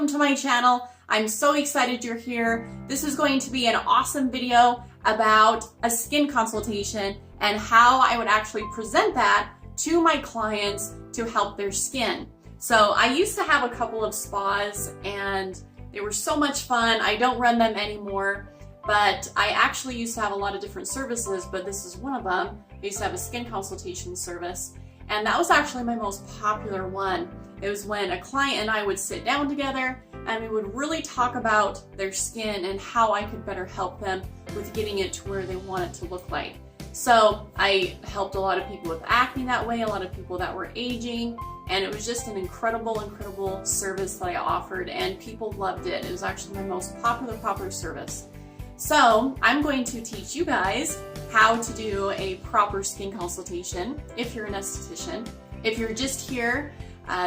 welcome to my channel. I'm so excited you're here. This is going to be an awesome video about a skin consultation and how I would actually present that to my clients to help their skin. So I used to have a couple of spas and they were so much fun. I don't run them anymore, but I actually used to have a lot of different services, but this is one of them. I used to have a skin consultation service, and that was actually my most popular one. It was when a client and I would sit down together and we would really talk about their skin and how I could better help them with getting it to where they want it to look like. So I helped a lot of people with acne that way, a lot of people that were aging, and it was just an incredible service that I offered, and people loved it. It was actually my most popular service. So I'm going to teach you guys how to do a proper skin consultation if you're an esthetician. If you're just here,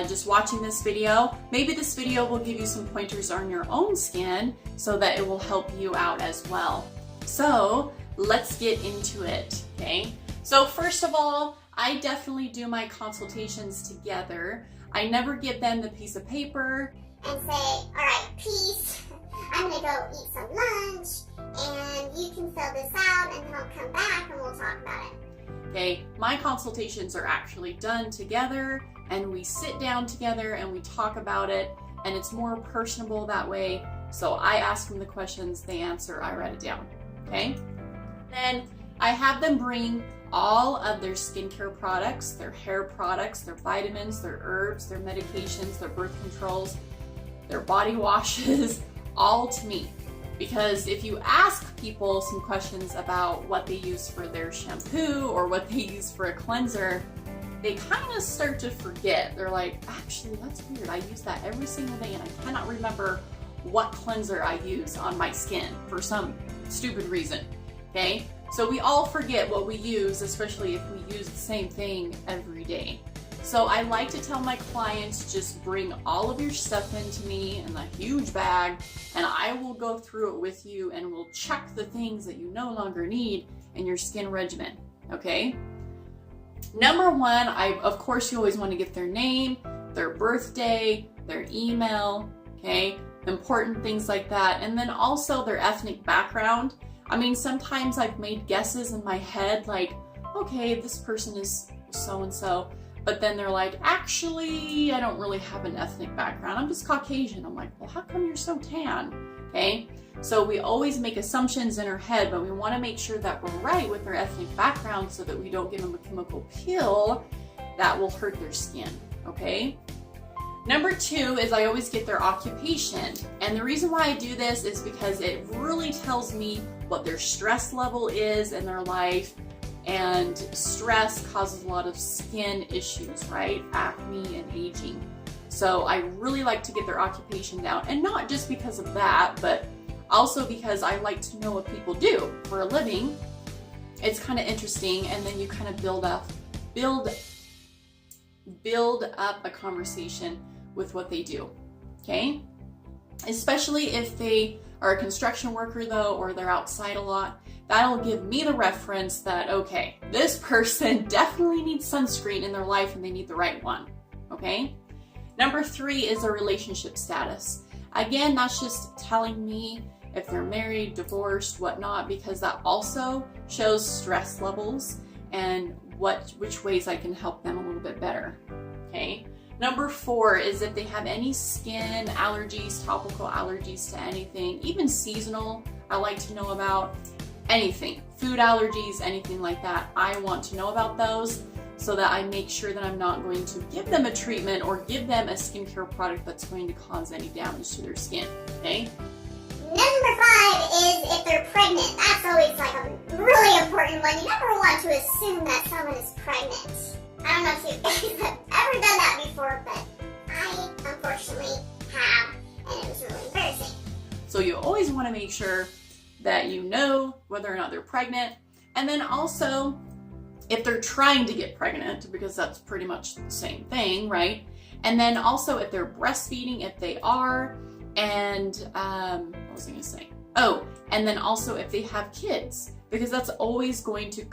just watching this video, maybe this video will give you some pointers on your own skin so that it will help you out as well. So let's get into it, okay? So first of all, I definitely do my consultations together. I never give them the piece of paper and say, all right, peace, I'm gonna go eat some lunch and you can fill this out and then I'll come back and we'll talk about it. Okay, my consultations are actually done together and we sit down together and we talk about it, and it's more personable that way. So I ask them the questions, they answer, I write it down, okay? Then I have them bring all of their skincare products, their hair products, their vitamins, their herbs, their medications, their birth controls, their body washes, all to me. Because if you ask people some questions about what they use for their shampoo or what they use for a cleanser, they kind of start to forget. They're like, actually, that's weird. I use that every single day and I cannot remember what cleanser I use on my skin for some stupid reason, okay? So we all forget what we use, especially if we use the same thing every day. So I like to tell my clients, just bring all of your stuff into me in a huge bag and I will go through it with you and we'll check the things that you no longer need in your skin regimen, okay? Number one, of course you always want to get their name, their birthday, their email, okay? Important things like that. And then also their ethnic background. I mean, sometimes I've made guesses in my head like, okay, this person is so-and-so, but then they're like, actually, I don't really have an ethnic background. I'm just Caucasian. I'm like, well, how come you're so tan? Okay, so we always make assumptions in our head, but we want to make sure that we're right with their ethnic background so that we don't give them a chemical peel that will hurt their skin, okay? Number two is I always get their occupation. And the reason why I do this is because it really tells me what their stress level is in their life. And stress causes a lot of skin issues, right? Acne and aging. So I really like to get their occupation down. And not just because of that, but also because I like to know what people do for a living. It's kind of interesting, and then you kind of build up a conversation with what they do, okay? Especially if they are a construction worker though, or they're outside a lot, that'll give me the reference that, okay, this person definitely needs sunscreen in their life and they need the right one, okay? Number three is their relationship status. Again, that's just telling me if they're married, divorced, whatnot, because that also shows stress levels and which ways I can help them a little bit better, okay? Number four is if they have any skin allergies, topical allergies to anything, even seasonal, I like to know about anything, food allergies, anything like that. I want to know about those so that I make sure that I'm not going to give them a treatment or give them a skincare product that's going to cause any damage to their skin, okay? Number five is if they're pregnant. That's always like a really important one. You never want to assume that someone is pregnant. I don't know if you guys have ever done that before, but I unfortunately have, and it was really embarrassing. So you always want to make sure that you know whether or not they're pregnant, and then also if they're trying to get pregnant, because that's pretty much the same thing, right? And then also if they're breastfeeding, if they are, and what was I gonna say? Oh, and then also if they have kids, because that's always going to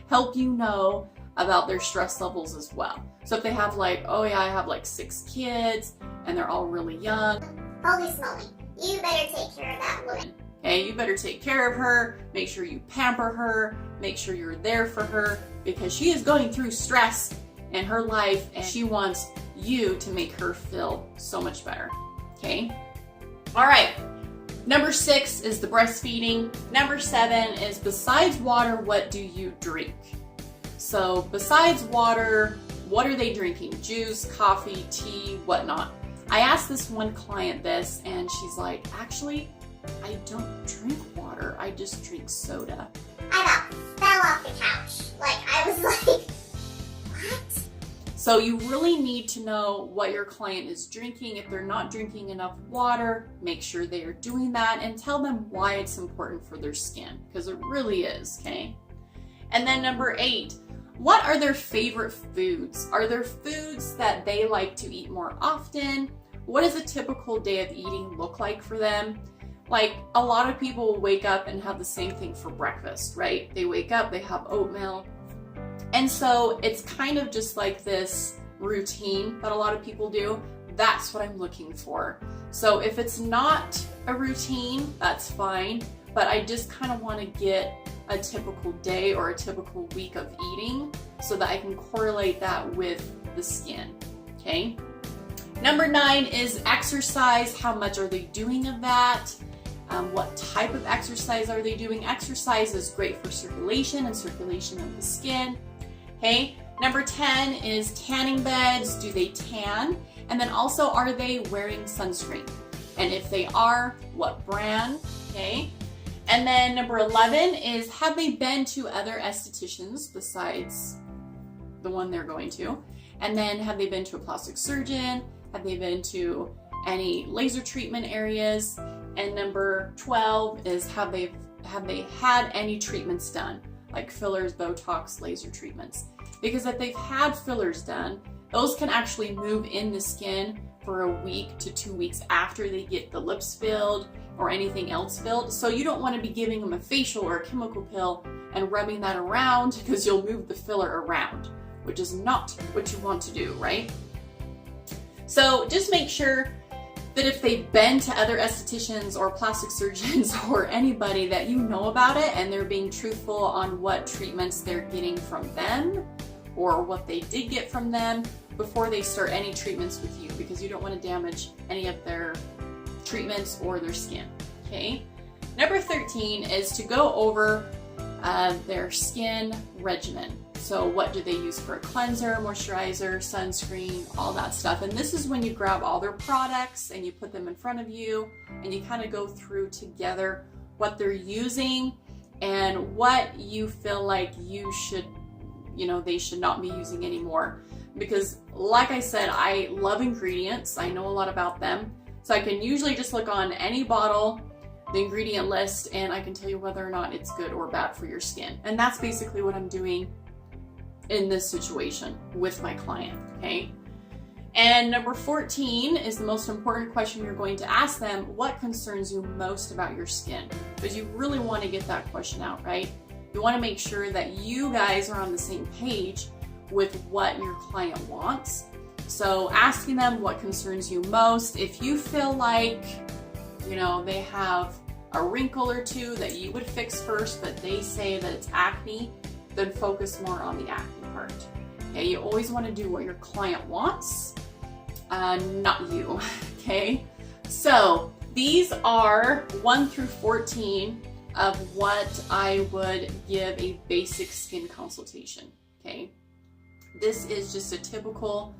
help you know about their stress levels as well. So if they have like, oh yeah, I have like 6 kids and they're all really young. Holy smoly, you better take care of that woman. Okay, you better take care of her, make sure you pamper her, make sure you're there for her, because she is going through stress in her life and she wants you to make her feel so much better, okay? All right, number 6 is the breastfeeding. Number 7 is besides water, what do you drink? So besides water, what are they drinking? Juice, coffee, tea, whatnot. I asked this one client this and she's like, actually, I don't drink water, I just drink soda. I about fell off the couch. Like, I was like, what? So you really need to know what your client is drinking. If they're not drinking enough water, make sure they are doing that and tell them why it's important for their skin, because it really is, okay? And then number 8, what are their favorite foods? Are there foods that they like to eat more often? What does a typical day of eating look like for them? Like, a lot of people wake up and have the same thing for breakfast, right? They wake up, they have oatmeal. And so it's kind of just like this routine that a lot of people do. That's what I'm looking for. So if it's not a routine, that's fine. But I just kind of want to get a typical day or a typical week of eating so that I can correlate that with the skin, okay? Number 9 is exercise. How much are they doing of that? What type of exercise are they doing? Exercise is great for circulation and circulation of the skin. Okay. Number 10 is tanning beds. Do they tan? And then also, are they wearing sunscreen? And if they are, what brand? Okay. And then number 11 is, have they been to other estheticians besides the one they're going to? And then have they been to a plastic surgeon? Have they been to any laser treatment areas? And number 12 is, have they had any treatments done, like fillers, Botox, laser treatments? Because if they've had fillers done, those can actually move in the skin for a week to 2 weeks after they get the lips filled or anything else filled. So you don't want to be giving them a facial or a chemical pill and rubbing that around, because you'll move the filler around, which is not what you want to do, right? So just make sure that if they've been to other estheticians or plastic surgeons or anybody, that you know about it and they're being truthful on what treatments they're getting from them or what they did get from them before they start any treatments with you, because you don't want to damage any of their treatments or their skin, okay? Number 13 is to go over their skin regimen. So what do they use for a cleanser, moisturizer, sunscreen, all that stuff. And this is when you grab all their products and you put them in front of you and you kind of go through together what they're using and what you feel like you should, they should not be using anymore. Because like I said, I love ingredients. I know a lot about them. So I can usually just look on any bottle, the ingredient list, and I can tell you whether or not it's good or bad for your skin. And that's basically what I'm doing in this situation with my client, okay? And number 14 is the most important question you're going to ask them. What concerns you most about your skin? Because you really want to get that question out, right? You want to make sure that you guys are on the same page with what your client wants. So asking them what concerns you most. If you feel like, they have a wrinkle or two that you would fix first, but they say that it's acne, then focus more on the acne part. Okay, you always want to do what your client wants, not you, okay? So these are 1 through 14 of what I would give a basic skin consultation, okay? This is just a typical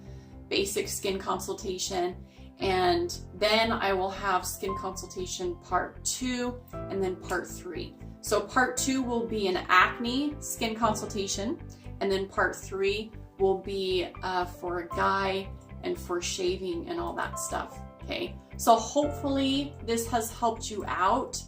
basic skin consultation, and then I will have skin consultation part 2 and then part 3. So part 2 will be an acne skin consultation, and then part 3 will be for a guy and for shaving and all that stuff, okay? So hopefully this has helped you out.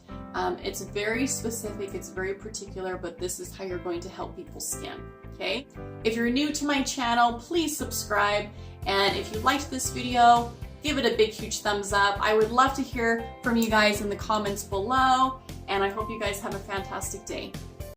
It's very specific, it's very particular, but this is how you're going to help people's skin, okay? If you're new to my channel, please subscribe, and if you liked this video, give it a big, huge thumbs up. I would love to hear from you guys in the comments below, and I hope you guys have a fantastic day.